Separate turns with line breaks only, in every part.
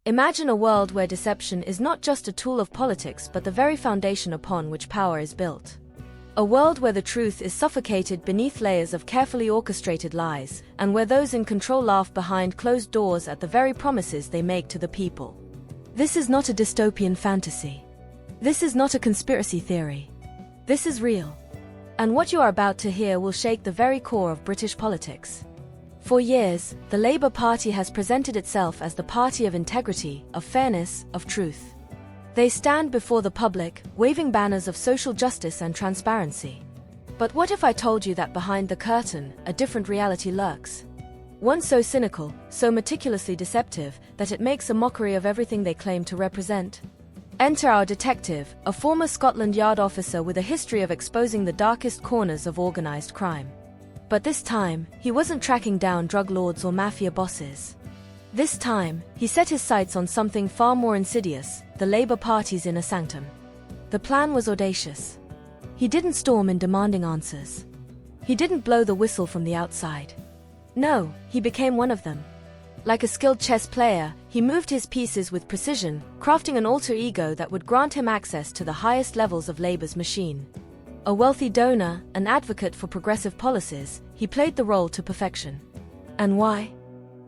Imagine a world where deception is not just a tool of politics but the very foundation upon which power is built. A world where the truth is suffocated beneath layers of carefully orchestrated lies, and where those in control laugh behind closed doors at the very promises they make to the people. This is not a dystopian fantasy. This is not a conspiracy theory. This is real. And what you are about to hear will shake the very core of British politics. For years, the Labour Party has presented itself as the party of integrity, of fairness, of truth. They stand before the public, waving banners of social justice and transparency. But what if I told you that behind the curtain, a different reality lurks? One so cynical, so meticulously deceptive, that it makes a mockery of everything they claim to represent. Enter our detective, a former Scotland Yard officer with a history of exposing the darkest corners of organised crime. But this time, he wasn't tracking down drug lords or mafia bosses. This time, he set his sights on something far more insidious, the Labour Party's inner sanctum. The plan was audacious. He didn't storm in demanding answers. He didn't blow the whistle from the outside. No, he became one of them. Like a skilled chess player, he moved his pieces with precision, crafting an alter ego that would grant him access to the highest levels of Labour's machine. A wealthy donor, an advocate for progressive policies, he played the role to perfection. And why?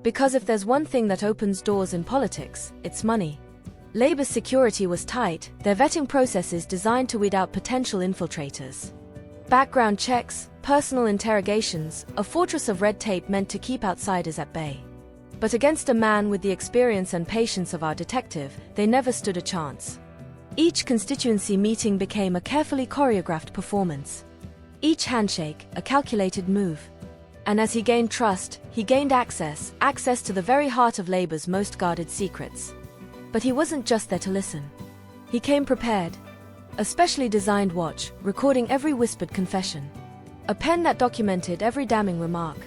Because if there's one thing that opens doors in politics, it's money. Labour's security was tight, their vetting processes designed to weed out potential infiltrators. Background checks, personal interrogations, a fortress of red tape meant to keep outsiders at bay. But against a man with the experience and patience of our detective, they never stood a chance. Each constituency meeting became a carefully choreographed performance. Each handshake, a calculated move. And as he gained trust, he gained access to the very heart of Labour's most guarded secrets. But he wasn't just there to listen. He came prepared. A specially designed watch, recording every whispered confession. A pen that documented every damning remark.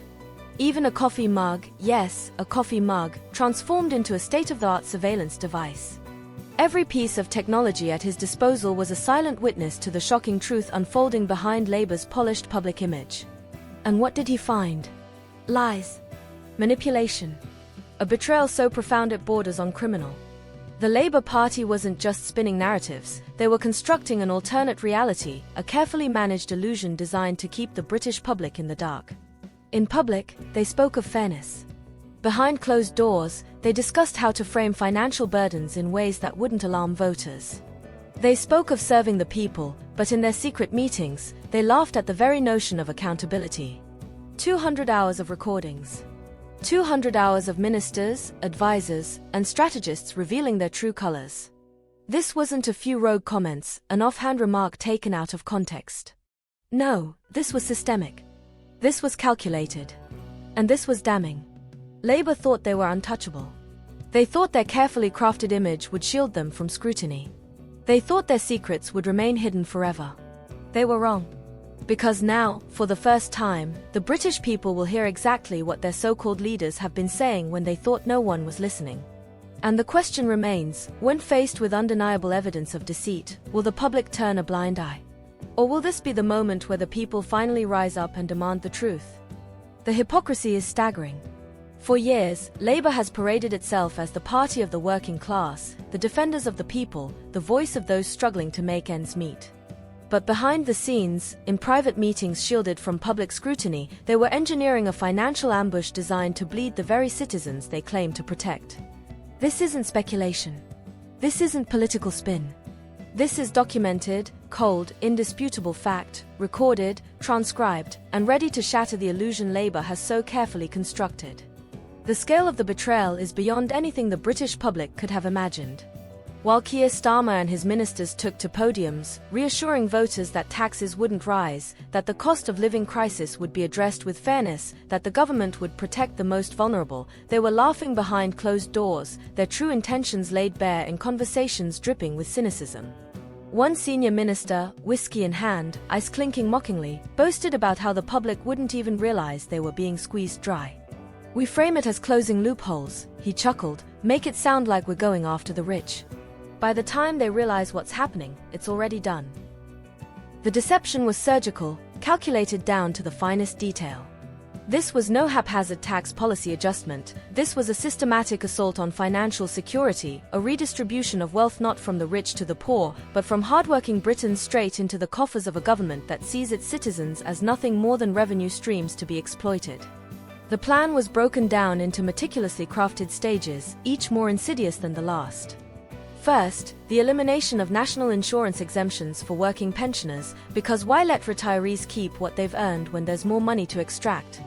Even a coffee mug, yes, a coffee mug, transformed into a state-of-the-art surveillance device. Every piece of technology at his disposal was a silent witness to the shocking truth unfolding behind Labour's polished public image. And what did he find? Lies. Manipulation. A betrayal so profound it borders on criminal. The Labour Party wasn't just spinning narratives, they were constructing an alternate reality, a carefully managed illusion designed to keep the British public in the dark. In public, they spoke of fairness. Behind closed doors, they discussed how to frame financial burdens in ways that wouldn't alarm voters. They spoke of serving the people, but in their secret meetings, they laughed at the very notion of accountability. 200 hours of recordings. 200 hours of ministers, advisors, and strategists revealing their true colors. This wasn't a few rogue comments, an offhand remark taken out of context. No, this was systemic. This was calculated. And this was damning. Labour thought they were untouchable. They thought their carefully crafted image would shield them from scrutiny. They thought their secrets would remain hidden forever. They were wrong. Because now, for the first time, the British people will hear exactly what their so-called leaders have been saying when they thought no one was listening. And the question remains, when faced with undeniable evidence of deceit, will the public turn a blind eye? Or will this be the moment where the people finally rise up and demand the truth? The hypocrisy is staggering. For years, Labour has paraded itself as the party of the working class, the defenders of the people, the voice of those struggling to make ends meet. But behind the scenes, in private meetings shielded from public scrutiny, they were engineering a financial ambush designed to bleed the very citizens they claim to protect. This isn't speculation. This isn't political spin. This is documented, cold, indisputable fact, recorded, transcribed, and ready to shatter the illusion Labour has so carefully constructed. The scale of the betrayal is beyond anything the British public could have imagined. While Keir Starmer and his ministers took to podiums, reassuring voters that taxes wouldn't rise, that the cost of living crisis would be addressed with fairness, that the government would protect the most vulnerable, they were laughing behind closed doors, their true intentions laid bare in conversations dripping with cynicism. One senior minister, whiskey in hand, ice clinking mockingly, boasted about how the public wouldn't even realize they were being squeezed dry. "We frame it as closing loopholes," he chuckled, "make it sound like we're going after the rich. By the time they realize what's happening, it's already done." The deception was surgical, calculated down to the finest detail. This was no haphazard tax policy adjustment. This was a systematic assault on financial security, a redistribution of wealth not from the rich to the poor, but from hardworking Britons straight into the coffers of a government that sees its citizens as nothing more than revenue streams to be exploited. The plan was broken down into meticulously crafted stages, each more insidious than the last. First, the elimination of national insurance exemptions for working pensioners, because why let retirees keep what they've earned when there's more money to extract?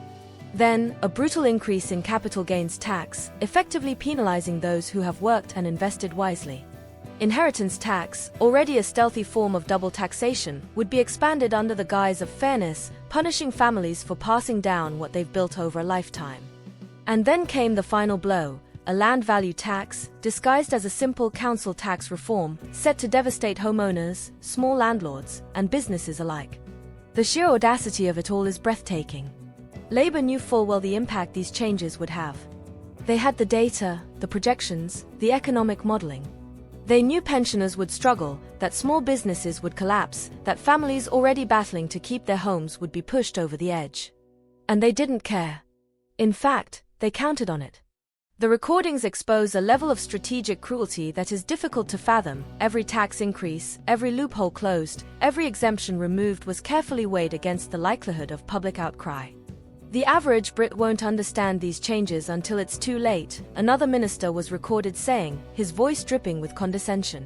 Then, a brutal increase in capital gains tax, effectively penalizing those who have worked and invested wisely. Inheritance tax, already a stealthy form of double taxation, would be expanded under the guise of fairness, punishing families for passing down what they've built over a lifetime. And then came the final blow, a land value tax, disguised as a simple council tax reform, set to devastate homeowners, small landlords, and businesses alike. The sheer audacity of it all is breathtaking. Labour knew full well the impact these changes would have. They had the data, the projections, the economic modelling. They knew pensioners would struggle, that small businesses would collapse, that families already battling to keep their homes would be pushed over the edge. And they didn't care. In fact, they counted on it. The recordings expose a level of strategic cruelty that is difficult to fathom. Every tax increase, every loophole closed, every exemption removed was carefully weighed against the likelihood of public outcry. The average Brit won't understand these changes until it's too late, another minister was recorded saying, his voice dripping with condescension.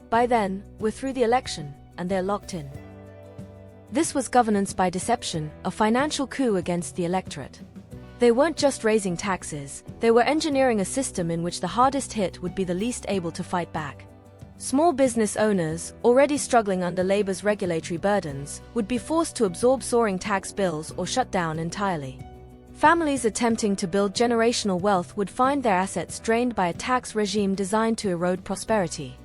By then, we're through the election, and they're locked in. This was governance by deception, a financial coup against the electorate. They weren't just raising taxes, they were engineering a system in which the hardest hit would be the least able to fight back. Small business owners, already struggling under Labour's regulatory burdens, would be forced to absorb soaring tax bills or shut down entirely. Families attempting to build generational wealth would find their assets drained by a tax regime designed to erode prosperity.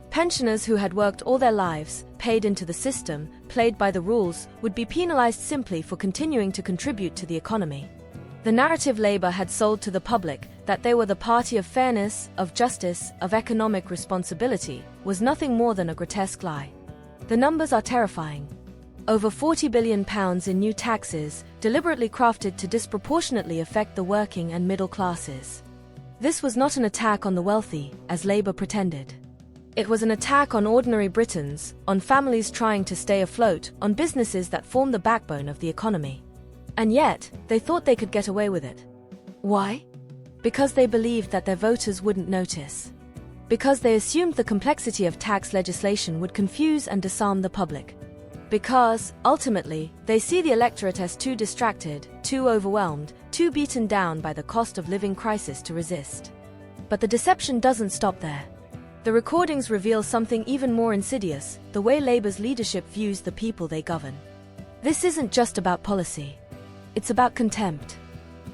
Pensioners who had worked all their lives, paid into the system, played by the rules, would be penalised simply for continuing to contribute to the economy. The narrative Labour had sold to the public, that they were the party of fairness, of justice, of economic responsibility, was nothing more than a grotesque lie. The numbers are terrifying. Over £40 billion in new taxes, deliberately crafted to disproportionately affect the working and middle classes. This was not an attack on the wealthy, as Labour pretended. It was an attack on ordinary Britons, on families trying to stay afloat, on businesses that form the backbone of the economy. And yet, they thought they could get away with it. Why? Because they believed that their voters wouldn't notice. Because they assumed the complexity of tax legislation would confuse and disarm the public. Because, ultimately, they see the electorate as too distracted, too overwhelmed, too beaten down by the cost of living crisis to resist. But the deception doesn't stop there. The recordings reveal something even more insidious, the way Labour's leadership views the people they govern. This isn't just about policy. It's about contempt.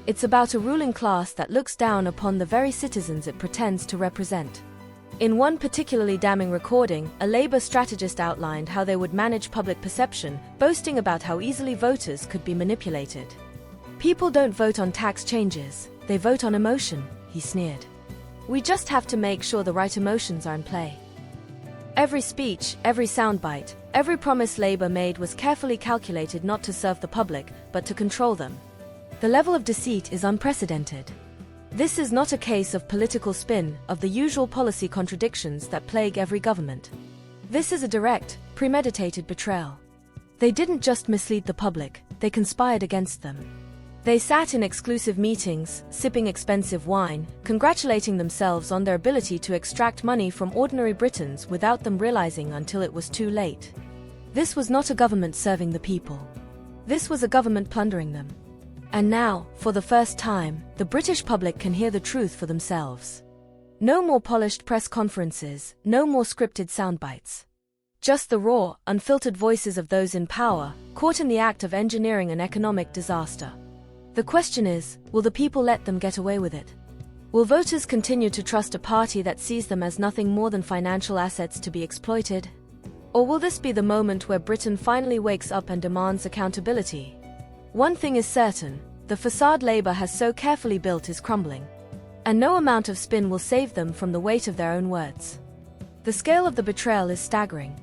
It's about a ruling class that looks down upon the very citizens it pretends to represent. In one particularly damning recording, a Labour strategist outlined how they would manage public perception, boasting about how easily voters could be manipulated. People don't vote on tax changes, they vote on emotion, he sneered. We just have to make sure the right emotions are in play. Every speech, every soundbite, every promise Labour made was carefully calculated not to serve the public, but to control them. The level of deceit is unprecedented. This is not a case of political spin, of the usual policy contradictions that plague every government. This is a direct, premeditated betrayal. They didn't just mislead the public, they conspired against them. They sat in exclusive meetings, sipping expensive wine, congratulating themselves on their ability to extract money from ordinary Britons without them realizing until it was too late. This was not a government serving the people. This was a government plundering them. And now, for the first time, the British public can hear the truth for themselves. No more polished press conferences, no more scripted soundbites. Just the raw, unfiltered voices of those in power, caught in the act of engineering an economic disaster. The question is, will the people let them get away with it? Will voters continue to trust a party that sees them as nothing more than financial assets to be exploited? Or will this be the moment where Britain finally wakes up and demands accountability? One thing is certain, the facade Labour has so carefully built is crumbling. And no amount of spin will save them from the weight of their own words. The scale of the betrayal is staggering.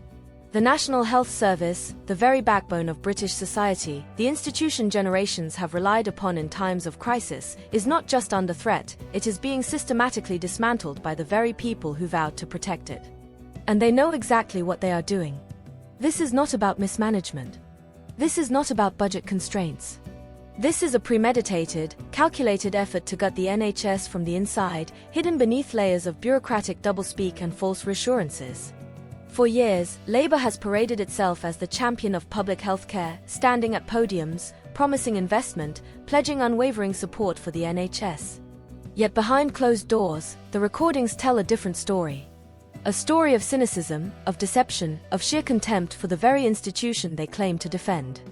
The National Health Service, the very backbone of British society, the institution generations have relied upon in times of crisis, is not just under threat, it is being systematically dismantled by the very people who vowed to protect it. And they know exactly what they are doing. This is not about mismanagement. This is not about budget constraints. This is a premeditated, calculated effort to gut the NHS from the inside, hidden beneath layers of bureaucratic doublespeak and false reassurances. For years, Labour has paraded itself as the champion of public healthcare, standing at podiums, promising investment, pledging unwavering support for the NHS. Yet behind closed doors, the recordings tell a different story. A story of cynicism, of deception, of sheer contempt for the very institution they claim to defend.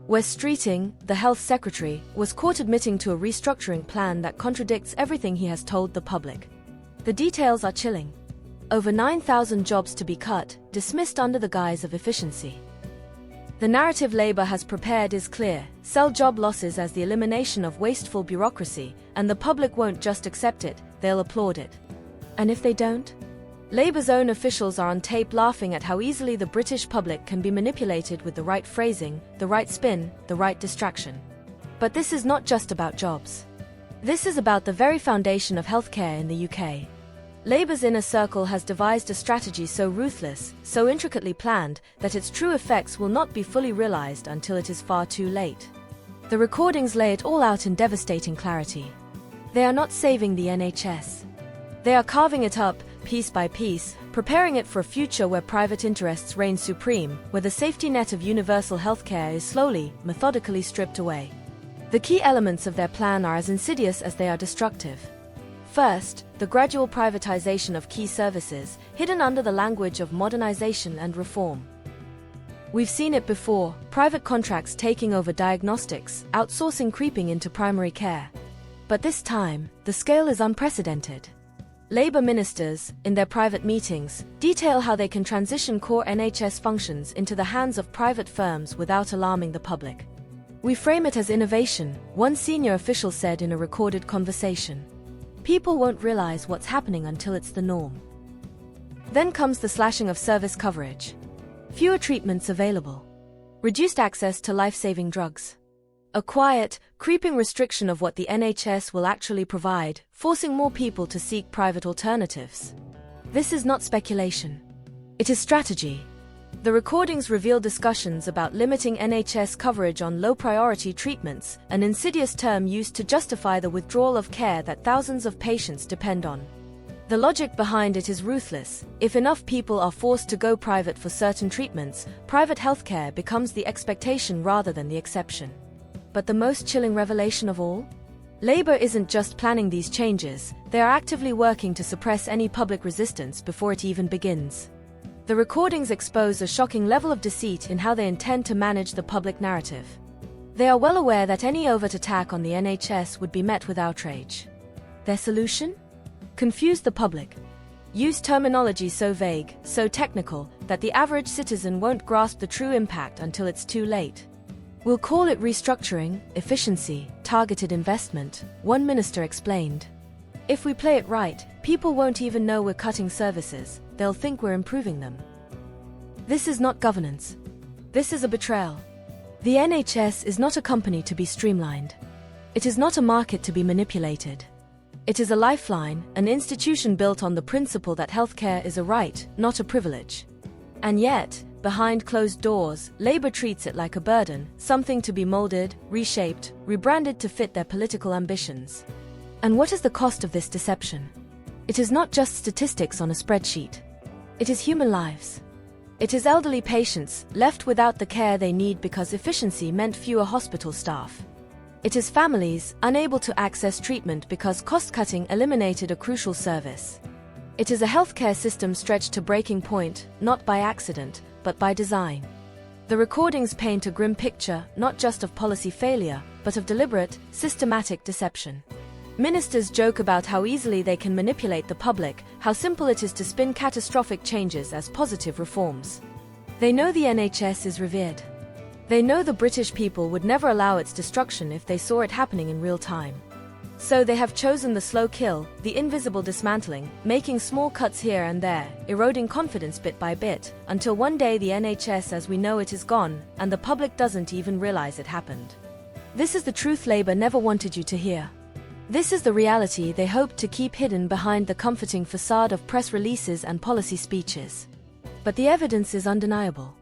Wes Streeting, the health secretary, was caught admitting to a restructuring plan that contradicts everything he has told the public. The details are chilling. Over 9,000 jobs to be cut, dismissed under the guise of efficiency. The narrative Labour has prepared is clear: sell job losses as the elimination of wasteful bureaucracy, and the public won't just accept it, they'll applaud it. And if they don't? Labour's own officials are on tape laughing at how easily the British public can be manipulated with the right phrasing, the right spin, the right distraction. But this is not just about jobs. This is about the very foundation of healthcare in the UK. Labour's inner circle has devised a strategy so ruthless, so intricately planned, that its true effects will not be fully realised until it is far too late. The recordings lay it all out in devastating clarity. They are not saving the NHS. They are carving it up, piece by piece, preparing it for a future where private interests reign supreme, where the safety net of universal healthcare is slowly, methodically stripped away. The key elements of their plan are as insidious as they are destructive. First, the gradual privatization of key services, hidden under the language of modernization and reform. We've seen it before: private contracts taking over diagnostics, outsourcing creeping into primary care. But this time, the scale is unprecedented. Labour ministers, in their private meetings, detail how they can transition core NHS functions into the hands of private firms without alarming the public. We frame it as innovation, one senior official said in a recorded conversation. People won't realise what's happening until it's the norm. Then comes the slashing of service coverage. Fewer treatments available. Reduced access to life-saving drugs. A quiet, creeping restriction of what the NHS will actually provide, forcing more people to seek private alternatives. This is not speculation. It is strategy. The recordings reveal discussions about limiting NHS coverage on low-priority treatments, an insidious term used to justify the withdrawal of care that thousands of patients depend on. The logic behind it is ruthless. If enough people are forced to go private for certain treatments, private healthcare becomes the expectation rather than the exception. But the most chilling revelation of all? Labour isn't just planning these changes, they are actively working to suppress any public resistance before it even begins. The recordings expose a shocking level of deceit in how they intend to manage the public narrative. They are well aware that any overt attack on the NHS would be met with outrage. Their solution? Confuse the public. Use terminology so vague, so technical, that the average citizen won't grasp the true impact until it's too late. We'll call it restructuring, efficiency, targeted investment, one minister explained. If we play it right, people won't even know we're cutting services, they'll think we're improving them. This is not governance. This is a betrayal. The NHS is not a company to be streamlined. It is not a market to be manipulated. It is a lifeline, an institution built on the principle that healthcare is a right, not a privilege. And yet, behind closed doors, Labour treats it like a burden, something to be moulded, reshaped, rebranded to fit their political ambitions. And what is the cost of this deception? It is not just statistics on a spreadsheet. It is human lives. It is elderly patients, left without the care they need because efficiency meant fewer hospital staff. It is families, unable to access treatment because cost-cutting eliminated a crucial service. It is a healthcare system stretched to breaking point, not by accident, but by design. The recordings paint a grim picture, not just of policy failure, but of deliberate, systematic deception. Ministers joke about how easily they can manipulate the public, how simple it is to spin catastrophic changes as positive reforms. They know the NHS is revered. They know the British people would never allow its destruction if they saw it happening in real time. So they have chosen the slow kill, the invisible dismantling, making small cuts here and there, eroding confidence bit by bit, until one day the NHS as we know it is gone, and the public doesn't even realize it happened. This is the truth Labour never wanted you to hear. This is the reality they hoped to keep hidden behind the comforting facade of press releases and policy speeches. But the evidence is undeniable.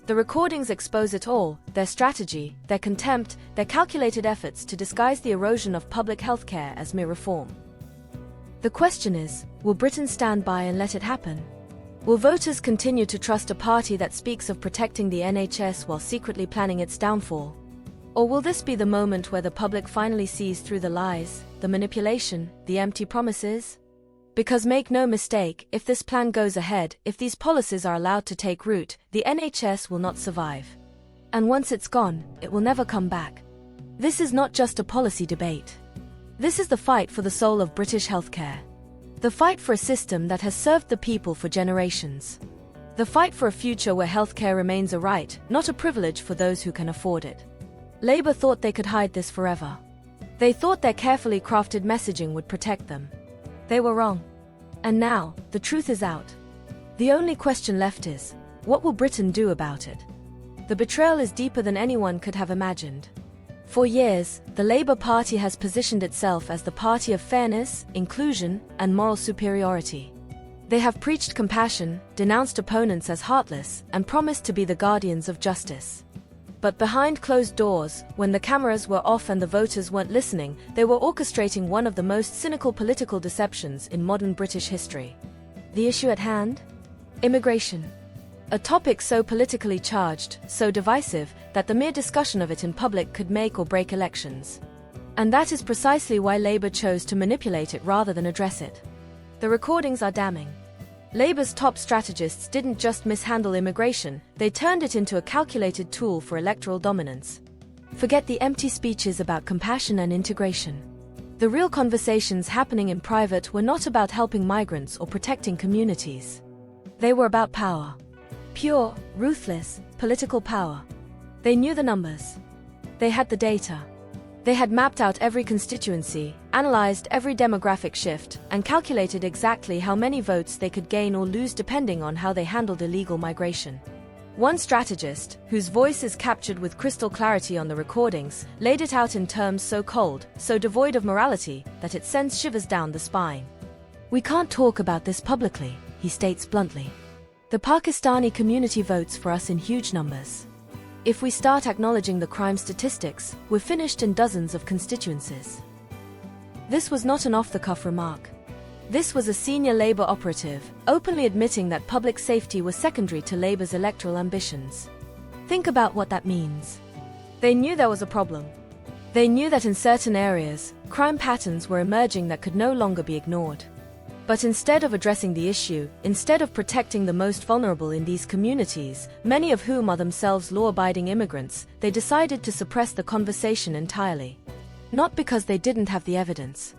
The recordings expose it all, their strategy, their contempt, their calculated efforts to disguise the erosion of public healthcare as mere reform. The question is, will Britain stand by and let it happen? Will voters continue to trust a party that speaks of protecting the NHS while secretly planning its downfall? Or will this be the moment where the public finally sees through the lies, the manipulation, the empty promises? Because make no mistake, if this plan goes ahead, if these policies are allowed to take root, the NHS will not survive. And once it's gone, it will never come back. This is not just a policy debate. This is the fight for the soul of British healthcare. The fight for a system that has served the people for generations. The fight for a future where healthcare remains a right, not a privilege for those who can afford it. Labour thought they could hide this forever. They thought their carefully crafted messaging would protect them. They were wrong. And now, the truth is out. The only question left is, what will Britain do about it? The betrayal is deeper than anyone could have imagined. For years, the Labour Party has positioned itself as the party of fairness, inclusion, and moral superiority. They have preached compassion, denounced opponents as heartless, and promised to be the guardians of justice. But behind closed doors, when the cameras were off and the voters weren't listening, they were orchestrating one of the most cynical political deceptions in modern British history. The issue at hand? Immigration. A topic so politically charged, so divisive, that the mere discussion of it in public could make or break elections. And that is precisely why Labour chose to manipulate it rather than address it. The recordings are damning. Labour's top strategists didn't just mishandle immigration, they turned it into a calculated tool for electoral dominance. Forget the empty speeches about compassion and integration. The real conversations happening in private were not about helping migrants or protecting communities. They were about power. Pure, ruthless, political power. They knew the numbers. They had the data. They had mapped out every constituency, analyzed every demographic shift, and calculated exactly how many votes they could gain or lose depending on how they handled illegal migration. One strategist, whose voice is captured with crystal clarity on the recordings, laid it out in terms so cold, so devoid of morality, that it sends shivers down the spine. "We can't talk about this publicly," he states bluntly. "The Pakistani community votes for us in huge numbers. If we start acknowledging the crime statistics, we're finished in dozens of constituencies." This was not an off-the-cuff remark. This was a senior Labour operative, openly admitting that public safety was secondary to Labour's electoral ambitions. Think about what that means. They knew there was a problem. They knew that in certain areas, crime patterns were emerging that could no longer be ignored. But instead of addressing the issue, instead of protecting the most vulnerable in these communities, many of whom are themselves law-abiding immigrants, they decided to suppress the conversation entirely. Not because they didn't have the evidence.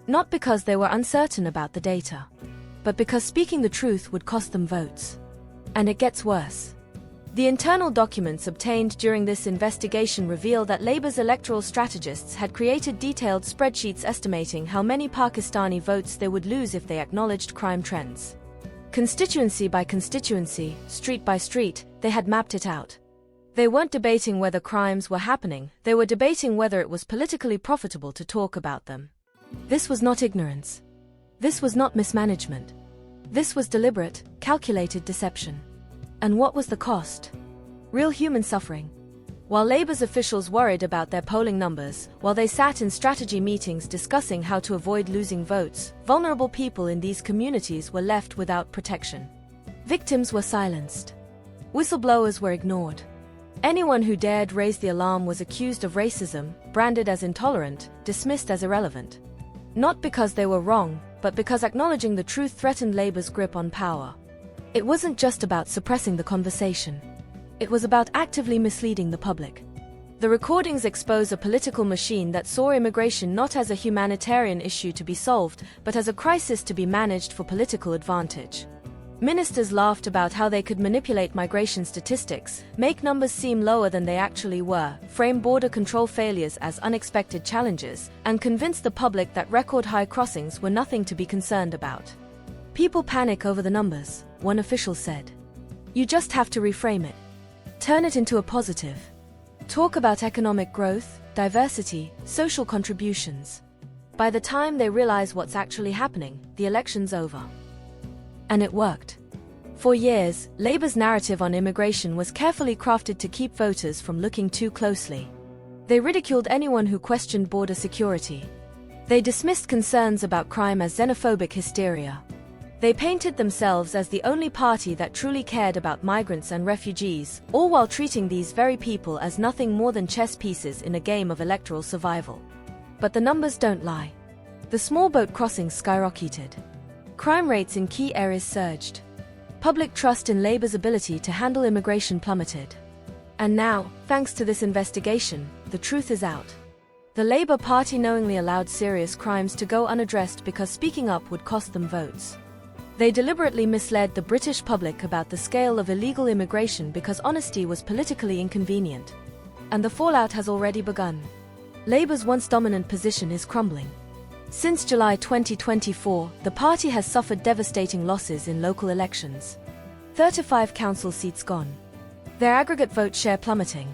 Not because they were uncertain about the data. But because speaking the truth would cost them votes. And it gets worse. The internal documents obtained during this investigation reveal that Labour's electoral strategists had created detailed spreadsheets estimating how many Pakistani votes they would lose if they acknowledged crime trends. Constituency by constituency, street by street, they had mapped it out. They weren't debating whether crimes were happening, they were debating whether it was politically profitable to talk about them. This was not ignorance. This was not mismanagement. This was deliberate, calculated deception. And what was the cost? Real human suffering. While Labour's officials worried about their polling numbers, while they sat in strategy meetings discussing how to avoid losing votes, vulnerable people in these communities were left without protection. Victims were silenced. Whistleblowers were ignored. Anyone who dared raise the alarm was accused of racism, branded as intolerant, dismissed as irrelevant. Not because they were wrong, but because acknowledging the truth threatened Labour's grip on power. It wasn't just about suppressing the conversation. It was about actively misleading the public. The recordings expose a political machine that saw immigration not as a humanitarian issue to be solved, but as a crisis to be managed for political advantage. Ministers laughed about how they could manipulate migration statistics, make numbers seem lower than they actually were, frame border control failures as unexpected challenges, and convince the public that record-high crossings were nothing to be concerned about. People panic over the numbers, one official said. You just have to reframe it. Turn it into a positive. Talk about economic growth, diversity, social contributions. By the time they realize what's actually happening, the election's over. And it worked. For years, Labour's narrative on immigration was carefully crafted to keep voters from looking too closely. They ridiculed anyone who questioned border security. They dismissed concerns about crime as xenophobic hysteria. They painted themselves as the only party that truly cared about migrants and refugees, all while treating these very people as nothing more than chess pieces in a game of electoral survival. But the numbers don't lie. The small boat crossings skyrocketed. Crime rates in key areas surged. Public trust in Labour's ability to handle immigration plummeted. And now, thanks to this investigation, the truth is out. The Labour Party knowingly allowed serious crimes to go unaddressed because speaking up would cost them votes. They deliberately misled the British public about the scale of illegal immigration because honesty was politically inconvenient. And the fallout has already begun. Labour's once dominant position is crumbling. Since July 2024, the party has suffered devastating losses in local elections. 35 council seats gone. Their aggregate vote share plummeting.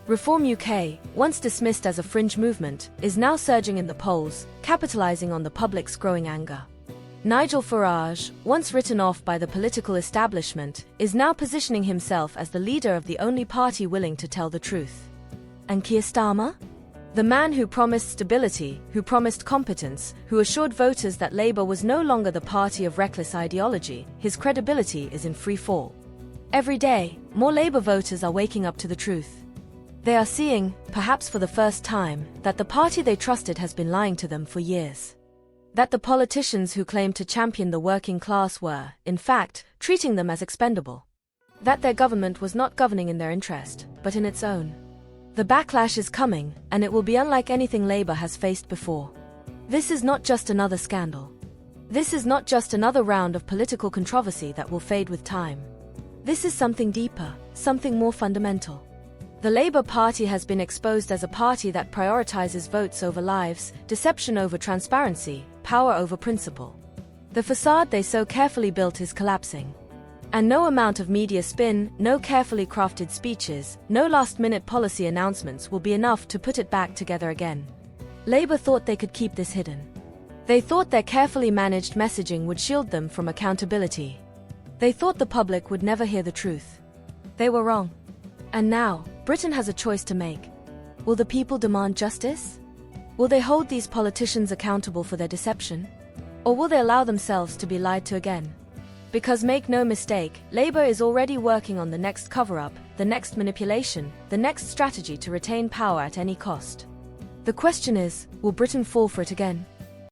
Reform UK, once dismissed as a fringe movement, is now surging in the polls, capitalising on the public's growing anger. Nigel Farage, once written off by the political establishment, is now positioning himself as the leader of the only party willing to tell the truth. And Keir Starmer? The man who promised stability, who promised competence, who assured voters that Labour was no longer the party of reckless ideology, his credibility is in free fall. Every day, more Labour voters are waking up to the truth. They are seeing, perhaps for the first time, that the party they trusted has been lying to them for years. That the politicians who claimed to champion the working class were, in fact, treating them as expendable. That their government was not governing in their interest, but in its own. The backlash is coming, and it will be unlike anything Labour has faced before. This is not just another scandal. This is not just another round of political controversy that will fade with time. This is something deeper, something more fundamental. The Labour Party has been exposed as a party that prioritises votes over lives, deception over transparency, power over principle. The facade they so carefully built is collapsing. And no amount of media spin, no carefully crafted speeches, no last-minute policy announcements will be enough to put it back together again. Labour thought they could keep this hidden. They thought their carefully managed messaging would shield them from accountability. They thought the public would never hear the truth. They were wrong. And now, Britain has a choice to make. Will the people demand justice? Will they hold these politicians accountable for their deception? Or will they allow themselves to be lied to again? Because make no mistake, Labour is already working on the next cover-up, the next manipulation, the next strategy to retain power at any cost. The question is, will Britain fall for it again?